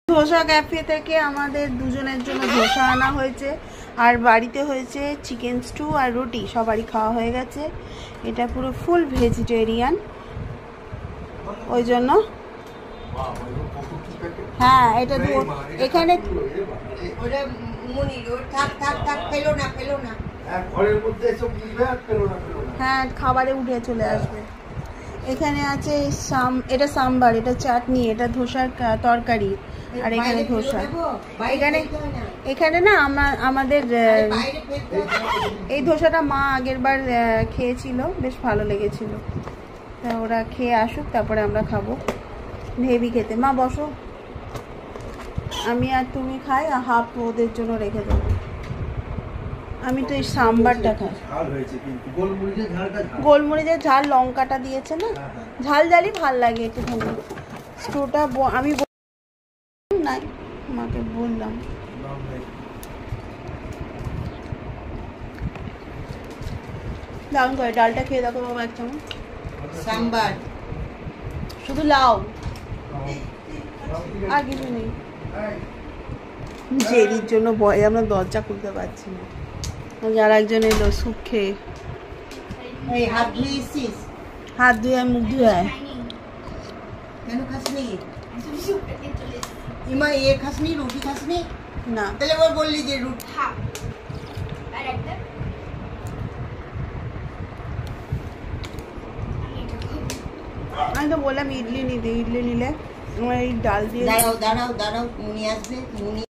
Dosa cafe থেকে আমাদের দুজনের জন্য ধোসা আনা হয়েছে আর বাড়িতে হয়েছে চিকেন স্টু আর রুটি। সবারই খাওয়া হয়ে গেছে। এটা পুরো ফুল ভেজিটেরিয়ান, ওই জন্য। হ্যাঁ, এটা এখানে হ্যাঁ খাবারে উঠে চলে আসবে। এখানে আছে এটা সাম্বার, এটা চাটনি, এটা ধোসার তরকারি, আর এখানে ধোসা। এখানে না আমাদের এই ধোসাটা মা আগের বার খেয়েছিল, বেশ ভালো লেগেছিল। তা ওরা খেয়ে আসুক, তারপরে আমরা খাবো। হেভি খেতে। মা বসো, আমি আর তুমি খাই, হাফ ওদের জন্য রেখে দেবো। আমি তো এই সাম্বারটা খাই। গোলমরিচের ঝাল, লঙ্কাটা দিয়েছে না, ঝাল ঝালই ভাল লাগে একটুখানি। স্টোটা আমি নাই, মাকে বললাম। দারুণ করে ডালটা খেয়ে দেখো বাবা, এক চামচ। সাম্বার শুধু লাউ, আর কিছু নেই। জেরির জন্য ভয়ে আমরা দরজা খুলতে পারছি না। আর একজন এলো স্যুপ খেয়ে। হাত ধুয়ে মুখ ধুয়ে। কেন খাসনি? ইমা খাসনি, রুটি খাসনি? না, তাহলে আবার বললি যে রুটি। আমি তো বললাম ইডলি নিতে, ইডলি নিলে আমার এই ডাল দিয়ে। দাঁড়াও দাঁড়াও দাঁড়াও, মুনি আসবে। মুনি